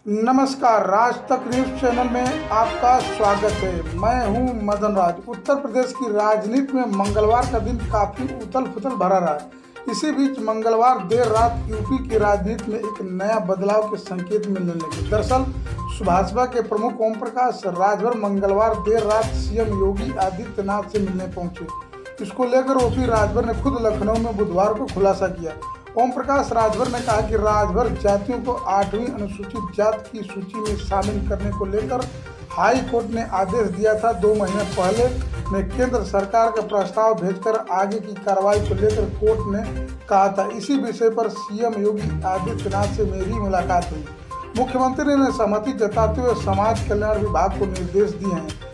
नमस्कार, राज तक news channel में आपका स्वागत है। मैं हूं मदन राज। उत्तर प्रदेश की राजनीति में मंगलवार का दिन काफी उथल पुथल भरा रहा। इसी बीच मंगलवार देर रात यूपी की राजनीति में एक नया बदलाव के संकेत मिलने लगे। दरअसल भाजपा के प्रमुख ओम प्रकाश राजभर मंगलवार देर रात सीएम योगी आदित्यनाथ से मिलने पहुंचे। इसको लेकर ओपी राजभर ने खुद लखनऊ में बुधवार को खुलासा किया। ओम प्रकाश राजभर ने कहा कि राजभर जातियों को 8वीं अनुसूचित जाति की सूची में शामिल करने को लेकर हाई कोर्ट ने आदेश दिया था। 2 महीने पहले में केंद्र सरकार का प्रस्ताव भेजकर आगे की कार्रवाई को लेकर कोर्ट ने कहा था। इसी विषय पर सीएम योगी आदित्यनाथ से मेरी मुलाकात हुई। मुख्यमंत्री ने सहमति जताते हुए समाज कल्याण विभाग को निर्देश दिए हैं।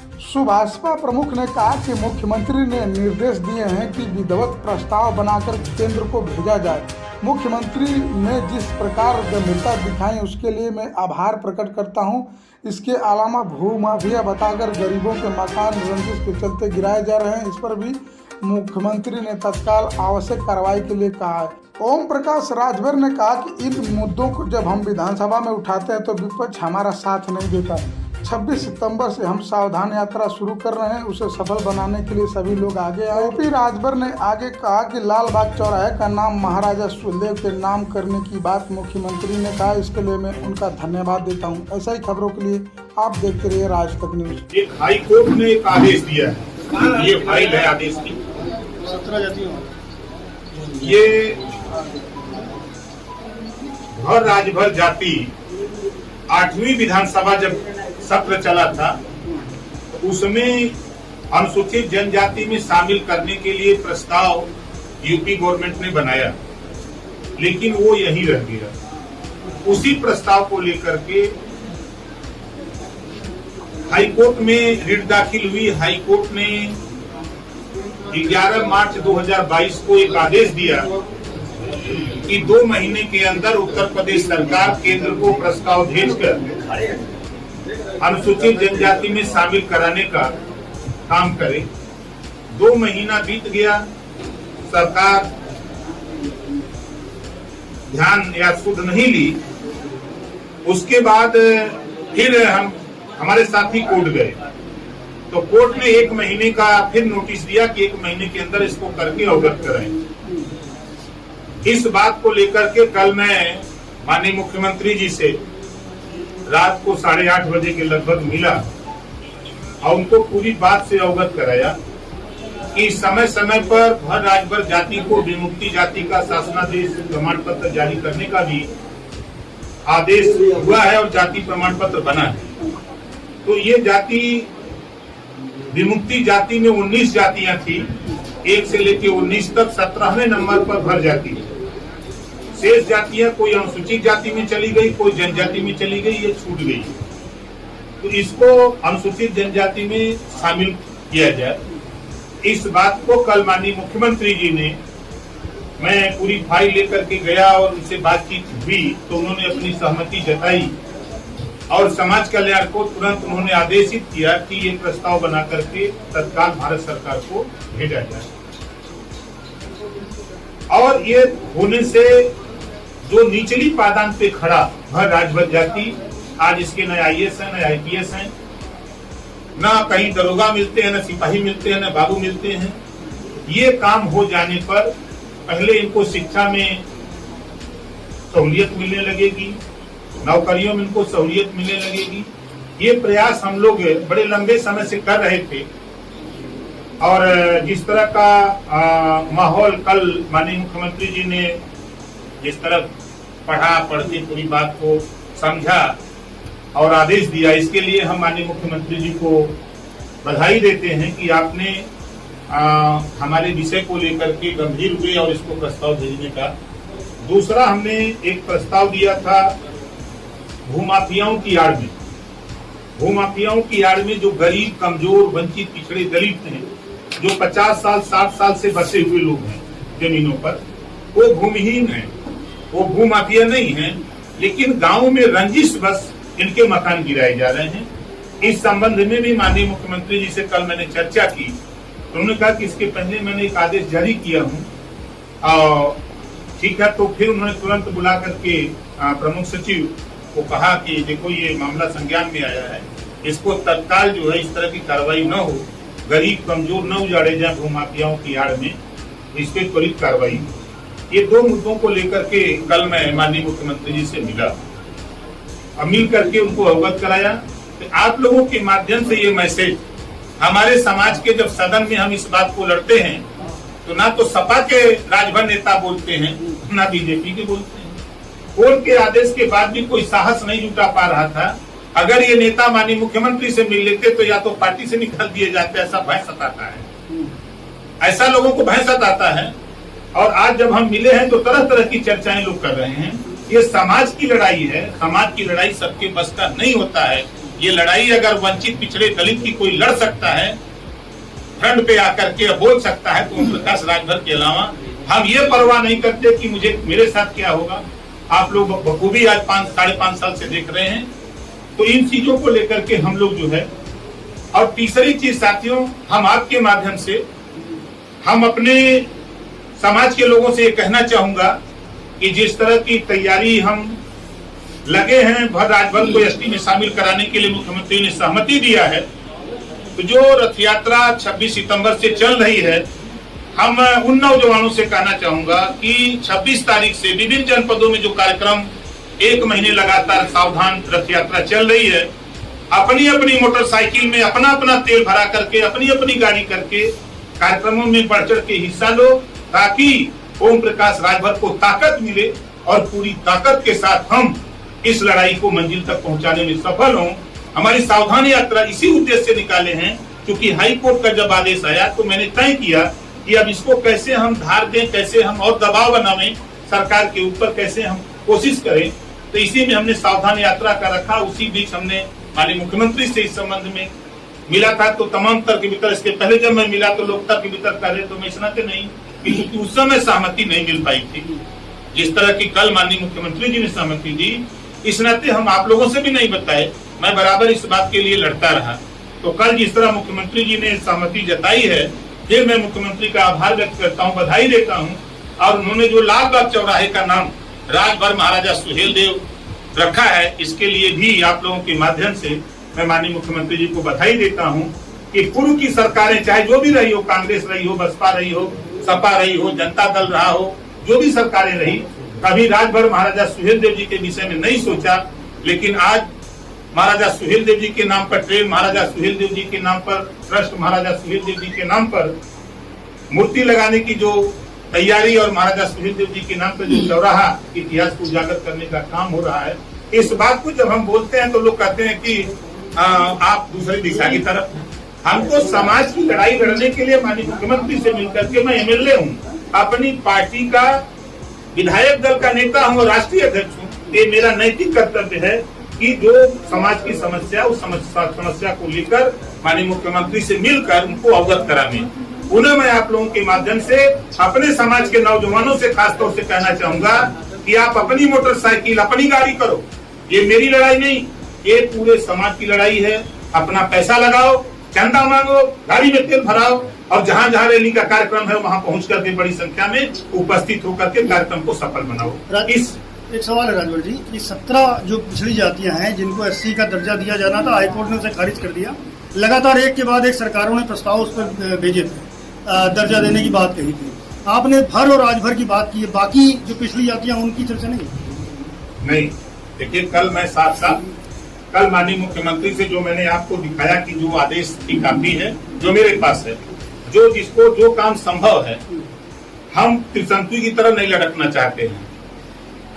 भाजपा प्रमुख ने कहा कि मुख्यमंत्री ने निर्देश दिए हैं कि विधिवत प्रस्ताव बनाकर केंद्र को भेजा जाए। मुख्यमंत्री ने जिस प्रकार गंभीरता दिखाई उसके लिए मैं आभार प्रकट करता हूं। इसके अलावा भूमाफिया बताकर गरीबों के मकान रंजिश के चलते गिराए जा रहे हैं, इस पर भी मुख्यमंत्री ने तत्काल आवश्यक कार्रवाई के लिए कहा है। ओम प्रकाश राजभर ने कहा कि इन मुद्दों को जब हम विधानसभा में उठाते हैं तो विपक्ष हमारा साथ नहीं देता। 26 सितंबर से हम सावधान यात्रा शुरू कर रहे हैं, उसे सफल बनाने के लिए सभी लोग आगे आए। ओपी राजभर ने आगे कहा कि लाल बाग चौराहे का नाम महाराजा सुहेलदेव के नाम करने की बात मुख्यमंत्री ने कहा, इसके लिए मैं उनका धन्यवाद देता हूं। ऐसा ही खबरों के लिए आप देखते रहिए राज तक न्यूज। एक हाई कोर्ट ने एक आदेश दिया है, ये फाइल है आदेश की। 17 जातियों ये भर राजभर जाति 8वीं विधानसभा जब सत्र चला था उसमें अनुसूचित जनजाति में शामिल करने के लिए प्रस्ताव यूपी गवर्नमेंट ने बनाया, लेकिन वो यहीं रह गया। उसी प्रस्ताव को लेकर के हाई कोर्ट में रिट दाखिल हुई। हाई कोर्ट ने 11 मार्च 2022 को एक आदेश दिया कि 2 महीने के अंदर उत्तर प्रदेश सरकार केंद्र को प्रस्ताव भेजकर अनुसूचित जनजाति में शामिल कराने का काम करे। 2 महीना बीत गया, सरकार ध्यान या सुध नहीं ली। उसके बाद फिर हमारे साथी कोर्ट गए, तो कोर्ट ने 1 महीने का फिर नोटिस दिया कि 1 महीने के अंदर इसको करके अवगत कराएं। इस बात को लेकर के कल मैं माननीय मुख्यमंत्री जी से रात को 8:30 बजे के लगभग मिला और उनको पूरी बात से अवगत कराया कि समय समय पर भर राजभर जाति को विमुक्ति जाति का शासनादेश प्रमाण पत्र जारी करने का भी आदेश हुआ है और जाति प्रमाण पत्र बना है। तो ये जाति विमुक्ति जाति में 19 जातियां थी, 1 से लेकर 19 तक 17वें नंबर पर भर जाती है। शेष जातियां कोई अनुसूचित जाति में चली गई, कोई जनजाति में चली गई, ये छूट गई। तो इसको अनुसूचित जनजाति में शामिल किया जाए, इस बात को कल माननीय मुख्यमंत्री जी ने, मैं पूरी फाइल लेकर के गया और उनसे बातचीत हुई तो उन्होंने अपनी सहमति जताई और समाज कल्याण को तुरंत उन्होंने आदेशित किया कि ये प्रस्ताव बना करके तत्काल भारत सरकार को भेजा जाए। और ये होने से जो निचली पायदान पे खड़ा भर राजभर जाति, आज इसके न IAS है न IPS है, न कहीं दरोगा मिलते हैं, न सिपाही मिलते हैं, न बाबू मिलते हैं। ये काम हो जाने पर पहले इनको शिक्षा में सहूलियत मिलने लगेगी, नौकरियों में इनको सहूलियत मिलने लगेगी। ये प्रयास हम लोग बड़े लंबे समय से कर रहे थे और जिस तरह का माहौल कल माननीय मुख्यमंत्री जी ने जिस तरह पढ़ती पूरी बात को समझा और आदेश दिया, इसके लिए हम माननीय मुख्यमंत्री जी को बधाई देते हैं कि आपने हमारे विषय को लेकर के गंभीर हुए और इसको प्रस्ताव भेजने का। दूसरा, हमने एक प्रस्ताव दिया था भूमाफियाओं की आड़ में। भूमाफियाओं की आड़ में जो गरीब, कमजोर, वंचित, पिछड़े दलित हैं, जो 50 साल 60 साल से बसे हुए लोग हैं जमीनों पर, वो भूमिहीन हैं, वो भूमाफिया नहीं हैं, लेकिन गांव में रंजिश बस इनके मकान गिराए जा रहे हैं। इस संबंध में भी माननीय मुख्यमंत्री जी से कल मैंने चर्चा की। उन्होंने कहा कि इसके पहले मैंने एक आदेश जारी किया हूँ और ठीक है। तो फिर उन्होंने तुरंत बुला करके प्रमुख सचिव को कहा कि देखो ये मामला संज्ञान में आया है, इसको तत्काल जो है इस तरह की कार्रवाई न हो, गरीब कमजोर न उजाड़े जाए भूमाफियाओं की आड़ में, इस पे त्वरित कार्रवाई। ये दो मुद्दों को लेकर के कल मैं माननीय मुख्यमंत्री जी से मिला और मिल करके उनको अवगत कराया। तो आप लोगों के माध्यम से ये मैसेज हमारे समाज के, जब सदन में हम इस बात को लड़ते हैं तो ना तो सपा के राजभर नेता बोलते हैं, ना बीजेपी के बोलते हैं। कोर्ट के आदेश के बाद भी कोई साहस नहीं जुटा पा रहा था। अगर ये नेता माननीय मुख्यमंत्री से मिल लेते तो या तो पार्टी से निकाल दिए जाते, ऐसा भय सताता है, ऐसा लोगों को भय सताता है। और आज जब हम मिले हैं तो तरह तरह की चर्चाएं लोग कर रहे हैं। ये समाज की लड़ाई है, समाज की लड़ाई सबके बस का नहीं होता है। ये लड़ाई अगर वंचित पिछड़े दलित की कोई लड़ सकता है, फ्रंट पे आकर के बोल सकता है, तो ओम प्रकाश राजभर के अलावा हम ये परवाह नहीं करते कि मुझे मेरे साथ क्या होगा। आप लोग बखूबी आज 5-5.5 साल से देख रहे हैं। तो इन चीजों को लेकर के हम लोग जो है, और तीसरी चीज साथियों, हम आपके माध्यम से हम अपने समाज के लोगों से ये कहना चाहूंगा कि जिस तरह की तैयारी हम लगे हैं भर राजभर को एसटी में शामिल कराने के लिए मुख्यमंत्री ने सहमति दिया है, तो जो रथ यात्रा 26 सितंबर से चल रही है, हम उन नौजवानों से कहना चाहूंगा कि 26 तारीख से विभिन्न जनपदों में जो कार्यक्रम 1 महीने लगातार सावधान रथ यात्रा चल रही है, अपनी अपनी मोटरसाइकिल में अपना अपना तेल भरा करके, अपनी अपनी गाड़ी करके कार्यक्रमों में बढ़ चढ़ के हिस्सा लो, ताकि ओम प्रकाश राजभर को ताकत मिले और पूरी ताकत के साथ हम इस लड़ाई को मंजिल तक पहुंचाने में सफल हों। हमारी सावधान यात्रा इसी उद्देश्य से निकाले हैं, क्योंकि हाई कोर्ट का जब आदेश आया तो मैंने तय किया कि अब इसको कैसे हम धार दें, कैसे हम और दबाव बनावें सरकार के ऊपर, कैसे हम कोशिश करें। तो इसी में हमने सावधान यात्रा का रखा। उसी बीच हमने माननीय मुख्यमंत्री से इस संबंध में मिला था, तो तमाम तर्क वितर्क, इसके पहले जब मैं मिला तो लोग तर्क वितर्क कर रहे, तो मैं इस नाते नहीं, क्योंकि उस समय सहमति नहीं मिल पाई थी जिस तरह की कल माननीय मुख्यमंत्री जी ने सहमति दी, इस नाते हम आप लोगों से भी नहीं बताए। मैं बराबर इस बात के लिए लड़ता रहा। तो कल जिस तरह मुख्यमंत्री जी ने सहमति जताई है, फिर मैं मुख्यमंत्री का आभार व्यक्त करता हूँ, बधाई देता हूँ। और उन्होंने जो लाल बाग चौराहे का नाम राजभर महाराजा सुहेलदेव रखा है, इसके लिए भी आप लोगों के माध्यम से मैं माननीय मुख्यमंत्री जी को बधाई देता हूँ कि पूर्व की सरकारें, चाहे जो भी रही हो, कांग्रेस रही हो, बसपा रही हो, सपा रही हो, जनता दल रहा हो, जो भी सरकारें रही, कभी राजभर महाराजा सुहेलदेव जी के विषय में नहीं सोचा। लेकिन आज महाराजा सुहेलदेव जी के नाम पर ट्रेन, महाराजा सुहेलदेव जी के नाम पर ट्रस्ट, महाराजा सुहेलदेव जी के नाम पर मूर्ति लगाने की जो तैयारी और महाराजा सुहेलदेव जी के नाम पर जो चौराहा इतिहास को उजागर करने का काम हो रहा है, इस बात को जब हम बोलते हैं तो लोग कहते हैं कि आप दूसरी दिशा की तरफ। हमको समाज की लड़ाई लड़ने के लिए माननीय मुख्यमंत्री से मिलकर के, मैं एमएलए हूँ, अपनी पार्टी का विधायक दल का नेता हूँ और राष्ट्रीय अध्यक्ष हूँ, ये मेरा नैतिक कर्तव्य है कि जो समाज की समस्या, उस समस्या को लेकर माननीय मुख्यमंत्री से मिलकर उनको अवगत कराने। उन्हें मैं आप लोगों के माध्यम से अपने समाज के नौजवानों से खासतौर से कहना चाहूंगा कि आप अपनी मोटरसाइकिल, अपनी गाड़ी करो। ये मेरी लड़ाई नहीं, ये पूरे समाज की लड़ाई है। अपना पैसा लगाओ, चंदा मांगो, गाड़ी में तेल भराओ, और जहाँ जहाँ रैली का कार्यक्रम है वहाँ पहुँच करके बड़ी संख्या में उपस्थित होकर के कार्यक्रम को सफल बनाओ। इस एक सवाल है राजभर जी, कि 17 जो पिछड़ी जातियां हैं जिनको एससी का दर्जा दिया जाना था, हाईकोर्ट ने उसे खारिज कर दिया। लगातार एक के बाद एक सरकारों ने प्रस्ताव उस पर भेजे थे, दर्जा देने की बात कही थी। आपने भर और राजभर की बात की है, बाकी जो पिछड़ी जातियां उनकी चर्चा नहीं। देखिए, कल मैं साथ कल माननीय मुख्यमंत्री से जो मैंने आपको दिखाया कि जो आदेश की कापी है जो मेरे पास है, जो जिसको जो काम संभव है, हम त्रिशंकु की तरह नहीं लटकना चाहते हैं।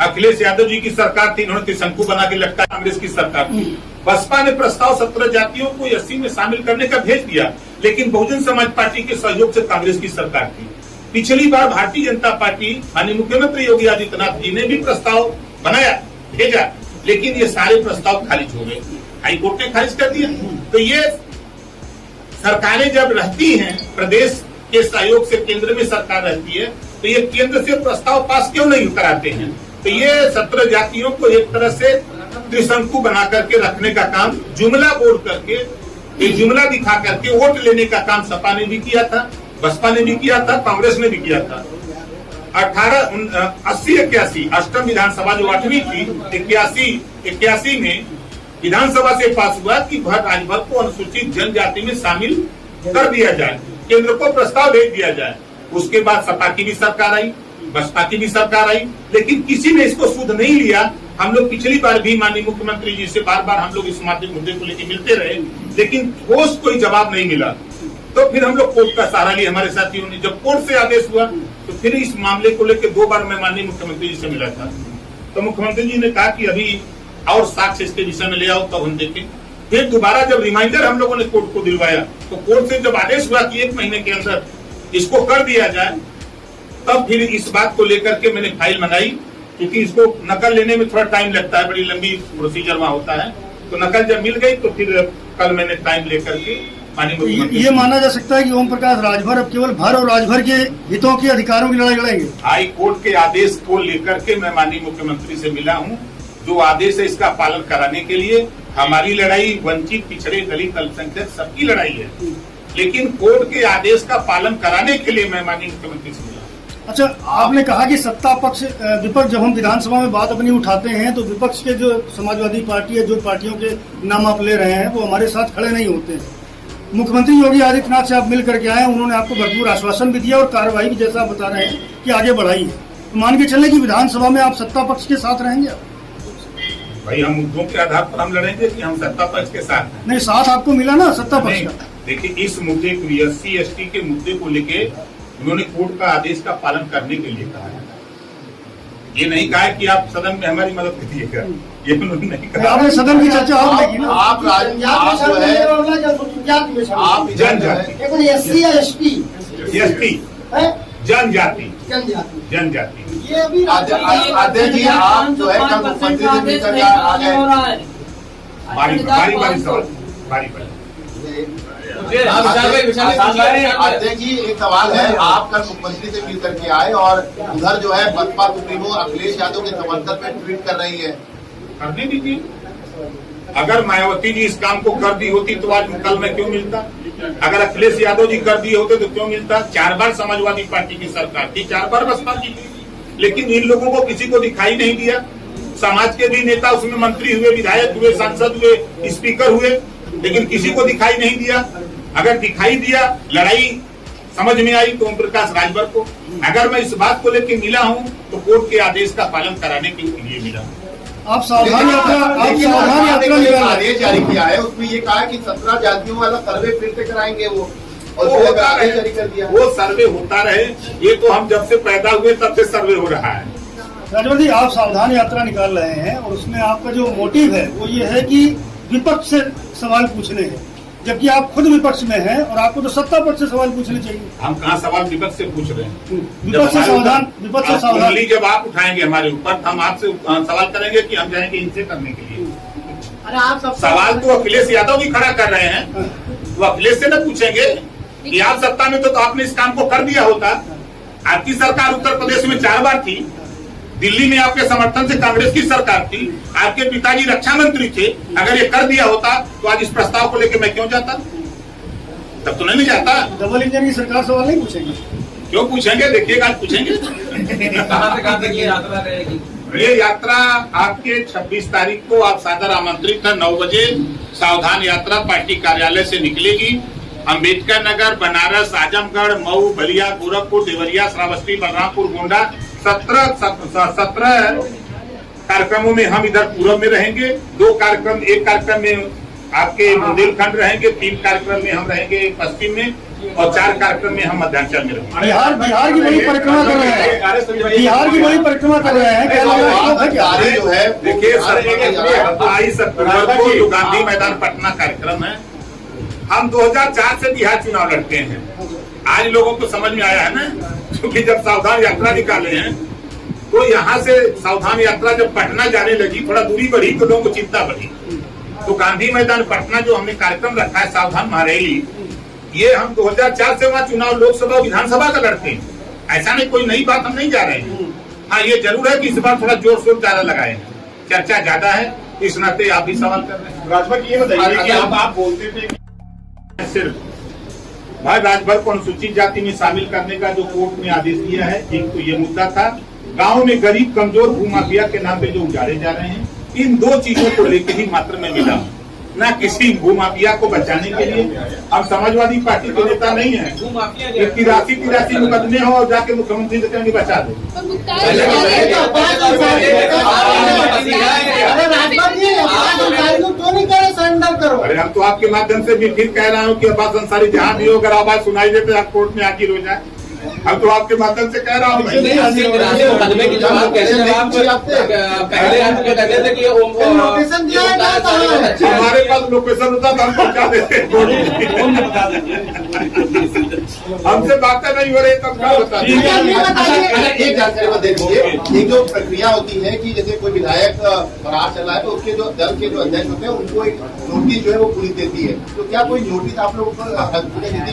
अखिलेश यादव जी की सरकार थी, इन्होंने त्रिशंकु बना के लटका। कांग्रेस की सरकार थी, बसपा ने प्रस्ताव 17 जातियों को एससी में शामिल करने का भेज दिया, लेकिन बहुजन समाज पार्टी के सहयोग से कांग्रेस की सरकार थी। पिछली बार भारतीय जनता पार्टी माननीय मुख्यमंत्री योगी आदित्यनाथ जी ने भी प्रस्ताव बनाया, भेजा, लेकिन ये सारे प्रस्ताव खारिज हो गए, हाईकोर्ट ने खारिज कर दिया। तो ये सरकारें जब रहती हैं, प्रदेश के सहयोग से केंद्र में सरकार रहती है, तो ये केंद्र से प्रस्ताव पास क्यों नहीं कराते हैं? तो ये 17 जातियों को एक तरह से त्रिशंकु बना करके रखने का काम, जुमला बोल करके, ये जुमला दिखा करके वोट लेने का काम सपा ने भी किया था, बसपा ने भी किया था, कांग्रेस ने भी किया था। 80-81 अष्टम विधानसभा जो 8वीं थी, 81 81 में विधानसभा से पास हुआ कि भर राजभर को अनुसूचित जनजाति में शामिल कर दिया जाए, केंद्र को प्रस्ताव भेज दिया जाए। उसके बाद सपा की भी सरकार आई, बसपा की भी सरकार आई, लेकिन किसी ने इसको सुध नहीं लिया। हम लोग पिछली बार भी माननीय मुख्यमंत्री जी से बार बार हम लोग इस मुद्दे को लेकर मिलते रहे, लेकिन ठोस कोई जवाब नहीं मिला। तो फिर हम लोग कोर्ट का सहारा लिया। हमारे साथियों ने जब कोर्ट से आदेश हुआ तो फिर इस मामले को लेकर 2 बार मैं माननीय मुख्यमंत्री जी से मिला था। तो मुख्यमंत्री जी ने कहा कि अभी और साक्ष्य इसके विषय में ले आओ तब हम देखें। फिर दोबारा जब रिमाइंडर हम लोगों ने कोर्ट को दिलवाया तो कोर्ट से जब आदेश हुआ कि 1 महीने के अंदर इसको कर दिया जाए, तब फिर इस बात को लेकर के मैंने फाइल मंगाई, क्योंकि इसको नकल लेने में थोड़ा टाइम लगता है, बड़ी लंबी प्रोसीजर वहाँ होता है। तो नकल जब मिल गई तो फिर कल मैंने टाइम लेकर के ये माना जा सकता है कि ओम प्रकाश राजभर अब केवल भर और राजभर के हितों के अधिकारों की लड़ाई लड़ेंगे। हाई कोर्ट के आदेश को लेकर के मैं माननीय मुख्यमंत्री से मिला हूँ। जो आदेश है इसका पालन कराने के लिए हमारी लड़ाई वंचित, पिछड़े, दलित, अल्पसंख्यक सबकी लड़ाई है, लेकिन कोर्ट के आदेश का पालन कराने के लिए मैं माननीय मुख्यमंत्री से मिला। अच्छा, आपने कहा कि सत्ता पक्ष विपक्ष, जब हम विधानसभा में बात अपनी उठाते हैं तो विपक्ष के जो समाजवादी पार्टी है, जो पार्टियों के नाम आप ले रहे हैं, वो हमारे साथ खड़े नहीं होते हैं। मुख्यमंत्री योगी आदित्यनाथ से आप मिल करके आए, उन्होंने आपको भरपूर आश्वासन भी दिया और कार्रवाई भी, जैसा आप बता रहे हैं, कि आगे बढ़ाई है। तो मान के चले कि विधानसभा में आप सत्ता पक्ष के साथ रहेंगे? भाई हम मुद्दों के आधार पर हम लड़ेंगे कि हम सत्ता पक्ष के साथ हैं। नहीं, साथ आपको मिला ना सत्ता पक्ष का। देखिए, इस मुद्दे को SC ST के मुद्दे को लेके उन्होंने कोर्ट का आदेश का पालन करने के लिए कहा है। ये नहीं कहा कि आप सदन में हमारी मदद कीजिएगा, ये उन्होंने नहीं कहा। आपने सदन की चर्चा आप लेगी ना। आप जनजाति, SC या ST, जनजाति, जनजाति। ये अभी अध्यक्ष जी, आप जो है कल मुख्यमंत्री से मिलकर आ गए। बारी सवाल, बारी अध्यक्ष जी, एक सवाल है, आप कल मुख्यमंत्री से मिल करके आए और उधर जो है बसपा सुप्रीमो अखिलेश यादव के समर्थन में ट्वीट कर रही है। करने दीजिए। अगर मायावती जी इस काम को कर दी होती तो आज कल मैं क्यों मिलता? अगर अखिलेश यादव जी कर दिए होते तो क्यों मिलता? 4 बार समाजवादी पार्टी की सरकार थी, 4 बार बसपा की थी, लेकिन इन लोगों को किसी को दिखाई नहीं दिया। समाज के भी नेता उसमें मंत्री हुए, विधायक हुए, सांसद हुए, स्पीकर हुए, लेकिन किसी को दिखाई नहीं दिया। अगर दिखाई दिया, लड़ाई समझ में आई तो ओम प्रकाश राजभर को। अगर मैं इस बात को लेकर मिला हूँ तो कोर्ट के आदेश का पालन कराने के लिए मिला। आप सावधान यात्रा आदेश जारी किया है, उसमें ये कहा कि 17 जातियों वाला सर्वे फिर से कराएंगे वो, और वो होता रहे, जारी कर दिया। वो सर्वे होता रहे। ये तो हम जब से पैदा हुए तब से सर्वे हो रहा है। राजभर जी, आप सावधान यात्रा निकाल रहे हैं और उसमें आपका जो मोटिव है वो ये है कि विपक्ष से सवाल पूछने हैं, जबकि आप खुद विपक्ष में हैं और आपको तो सत्ता पक्ष से सवाल पूछने चाहिए। हम कहाँ सवाल विपक्ष से पूछ रहे हैं? विपक्ष से सावधान, विपक्ष से सावधान। जब आप उठाएंगे हमारे ऊपर, हम आपसे सवाल करेंगे कि हम जाएंगे इनसे करने के लिए। अरे आप सवाल तो अखिलेश यादव भी खड़ा कर रहे हैं, तो अखिलेश से न पूछेंगे कि आप सत्ता में तो आपने इस काम को कर दिया होता। आपकी सरकार उत्तर प्रदेश में 4 बार थी, दिल्ली में आपके समर्थन से कांग्रेस की सरकार थी, आपके पिताजी रक्षा मंत्री थे। अगर ये कर दिया होता तो आज इस प्रस्ताव को लेकर मैं क्यों जाता? तब तो नहीं जाता। डबल इंजन की सरकार सवाल नहीं पूछेंगे? क्यों पूछेंगे? देखिएगा, आज पूछेंगे। ये यात्रा आपके 26 तारीख को आप सादर आमंत्रित है। 9 बजे सावधान यात्रा पार्टी कार्यालय से निकलेगी। अम्बेडकर नगर, बनारस, आजमगढ़, मऊ, बलिया, गोरखपुर, देवरिया, श्रावस्ती, बलरामपुर, गोंडा, 17 कार्यक्रमों में हम इधर पूर्व में रहेंगे। 2 कार्यक्रम, एक कार्यक्रम में आपके बुंदेलखंड रहेंगे, 3 कार्यक्रम में हम रहेंगे पश्चिम में, और 4 कार्यक्रम में हम मध्यांचल में रहेंगे। बिहार की बड़ी परिक्रमा कर रहे हैं, बिहार की बड़ी परिक्रमा कर रहे हैं। जो है देखिए, 22 अक्टूबर को जो गांधी मैदान पटना कार्यक्रम है, हम 2004 से बिहार चुनाव लड़ते हैं। आज लोगों को समझ में आया है ना, क्योंकि जब सावधान यात्रा निकाले हैं तो यहाँ से सावधान यात्रा जब पटना जाने लगी, थोड़ा दूरी बढ़ी तो लोगों को चिंता बढ़ी। तो गांधी मैदान पटना जो हमने कार्यक्रम रखा है सावधान महारैली, ये हम 2004 से वहाँ चुनाव लोकसभा विधानसभा का लड़ते हैं। ऐसा नहीं, कोई नई बात हम नहीं जा रहे हैं। हाँ, ये जरूर है कि इस बार थोड़ा जोर शोर ज्यादा लगाए हैं, चर्चा ज्यादा है, इस नाते आप भी सवाल कर रहे हैं। राजभर ये बताइए कि आप बोलते थे सिर्फ भाई राजभर को अनुसूचित जाति में शामिल करने का जो कोर्ट ने आदेश दिया है, एक तो ये मुद्दा था। गांव में गरीब कमजोर भूमाफिया के नाम पे जो उजाड़े जा रहे हैं, इन दो चीजों को लेकर ही मात्र मैं मिला हूँ, ना किसी भूमाफिया को बचाने के लिए। हम समाजवादी पार्टी के नेता नहीं है। 83 मुकदमे हो और जाके मुख्यमंत्री से कहेंगे बचा दो। अरे हम तो आपके माध्यम से भी फिर कह रहा हूँ कि अब्बास अंसारी जहाँ भी हो, अगर आवाज सुनाई देते आप कोर्ट में हाजिर हो जाए। हम तो आपके माध्यम से कह रहा हूँ मुकदमे की जवाब कैसे पहले आप कहते थे कि हमारे पास लोकेशन होता तो हम पहुँचा देते। हमसे बातें नहीं हो रही तब क्या बता एक जानकारी में देख लीजिए, एक जो प्रक्रिया होती है कि जैसे कोई विधायक फरार चला है तो उसके जो दल के जो अध्यक्ष होते हैं उनको एक नोटिस जो है वो पुलिस देती है। तो क्या कोई नोटिस आप लोगों को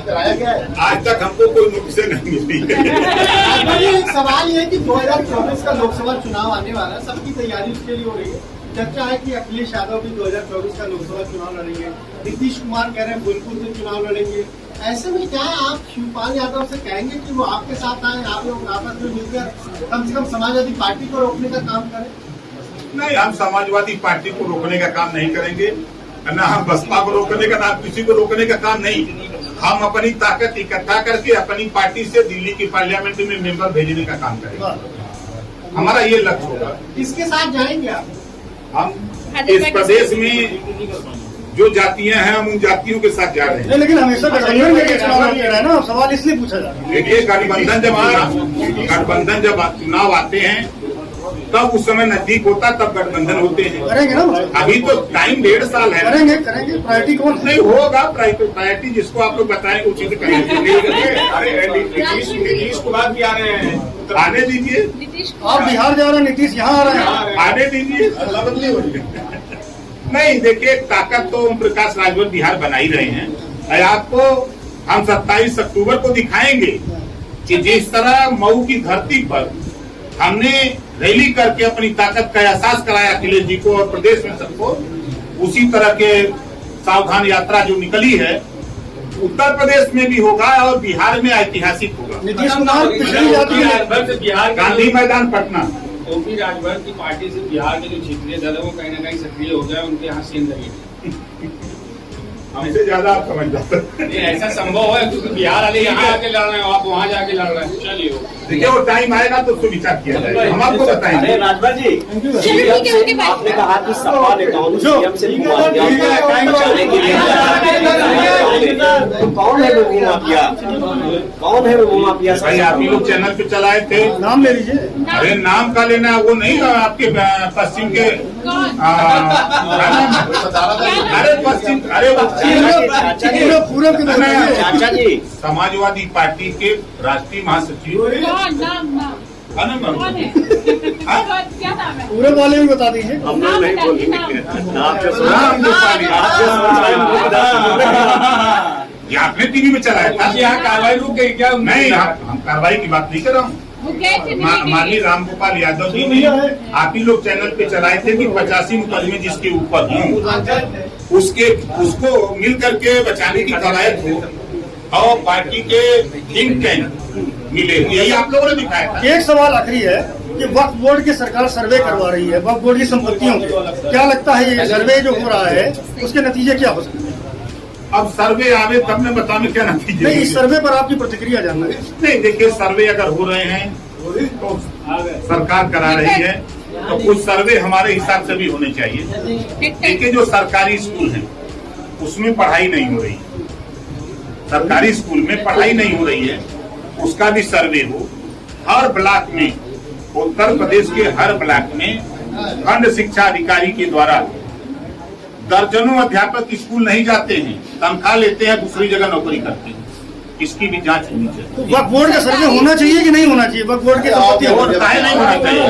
कराया गया है? आज तक हमको कोई नोटिस नहीं मिली। एक सवाल ये है कि 2024 का लोकसभा चुनाव आने वाला है, सबकी तैयारी उसके लिए हो रही है। चर्चा है कि अखिलेश यादव भी 2024 का लोकसभा चुनाव लड़ेंगे, नीतीश कुमार कह रहे हैं फूलपुर से चुनाव लड़ेंगे। ऐसे में क्या आप शिवपाल यादव से कहेंगे कि वो आपके साथ आए, आप लोग आपस में मिलकर कम से कम समाजवादी पार्टी को रोकने का काम करें? नहीं, हम समाजवादी पार्टी को रोकने का काम नहीं करेंगे, ना हम बसपा को रोकने का, ना किसी को रोकने का काम नहीं। हम अपनी ताकत इकट्ठा करके अपनी पार्टी से दिल्ली की पार्लियामेंट में मेंबर भेजने का काम करेंगे। हमारा ये लक्ष्य होगा। किसके साथ जाएंगे आप? हम इस प्रदेश में जो जातियां हैं हम उन जातियों के साथ जा रहे हैं। लेकिन हमेशा गठबंधन के चुनाव लड़ रहा है ना, सवाल इसलिए पूछा जा रहा है। देखिए, गठबंधन जब चुनाव आते हैं तब उस समय नजदीक होता तब गठबंधन होते हैं। करेंगे ना, अभी तो टाइम 1.5 साल है। करेंगे प्रायोरिटी कौन नहीं होगा, प्रायोरिटी जिसको आप लोग बताएंगे उसी से करेंगे। नीतीश कुमार भी आ रहे हैं, आने दीजिए। आप बिहार जा रहे हैं, नीतीश यहाँ आ रहे हैं, आने दीजिए, अदला बदली हो रही। नहीं, देखिए, ताकत तो ओम प्रकाश राजभर बिहार बना ही रहे हैं। और आपको हम 27 अक्टूबर को दिखाएंगे कि जिस तरह मऊ की धरती पर हमने रैली करके अपनी ताकत का एहसास कराया अखिलेश जी को और प्रदेश में सबको, उसी तरह के सावधान यात्रा जो निकली है उत्तर प्रदेश में भी होगा और बिहार में ऐतिहासिक होगा। नीतीश कुमार पिछड़ी जाती है। राजभर से बिहार गांधी मैदान पटना, ओपी राजभर की पार्टी से बिहार के जो क्षेत्रीय दल है वो कहीं ना कहीं सक्रिय हो गया, उनके यहाँ सीन लगी। हमसे ज्यादा आप समझ जाते हैं। ऐसा संभव है क्योंकि बिहार वाले यहाँ आके लड़ रहे हैं, आप वहाँ जाके लड़ रहे हैं। चलिए, देखिए, वो टाइम आएगा तो उसको विचार किया जाएगा, हम आपको बताएंगे। राजभर जी, आपने कहा कि सपा नेताओं ने सीएम से बचाने के लिए, कौन है वो भूमाफिया? कौन है वो भूमाफिया? भाई, आप ही लोग चैनल पे चलाए थे, नाम ले लीजिए। अरे नाम का लेना वो नहीं, आपके पश्चिम के अरे पश्चिम, अरे पूरब के चाचा जी, समाजवादी पार्टी के राष्ट्रीय महासचिव पूरब वाले भी बता दीजिए। हम लोग नहीं बोलेंगे। ये आपने टीवी में चलाया था। यहाँ कार्रवाई रुक गई क्या? नहीं, हम कार्रवाई की बात नहीं कर रहा हूँ। माननीय रामगोपाल यादव जी ने आप ही लोग चैनल पे चलाए थे कि 85 मुकदमे जिसके ऊपर हों उसको मिल करके बचाने की कवायद हो और पार्टी के थिंक टैंक मिले, यही आप लोगों ने दिखाया था। एक सवाल आखिरी है कि वक्फ बोर्ड की सरकार सर्वे करवा रही है वक्फ बोर्ड की संपत्तियों के, क्या लगता है ये सर्वे जो हो रहा है उसके नतीजे क्या हो सकते हैं? अब सर्वे आवे तब मैं बताऊं क्या नतीजे। नहीं, इस सर्वे पर आपकी प्रतिक्रिया जानना है। नहीं, देखिए, सर्वे अगर हो रहे हैं तो सरकार करा रही है, तो कुछ सर्वे हमारे हिसाब से भी होने चाहिए। देखिए, जो सरकारी स्कूल हैं उसमें पढ़ाई नहीं हो रही, सरकारी स्कूल में पढ़ाई नहीं हो रही है, उसका भी सर्वे हो। हर ब्लॉक में, उत्तर प्रदेश के हर ब्लॉक में खंड शिक्षा अधिकारी के द्वारा दर्जनों अध्यापक स्कूल नहीं जाते हैं, तनख्वाह लेते हैं, दूसरी जगह नौकरी करते हैं। इसकी भी जांच होनी चाहिए। वक्फ बोर्ड का सर्वे होना चाहिए कि नहीं होना चाहिए? वक्फ बोर्ड की संपत्ति नहीं होना चाहिए।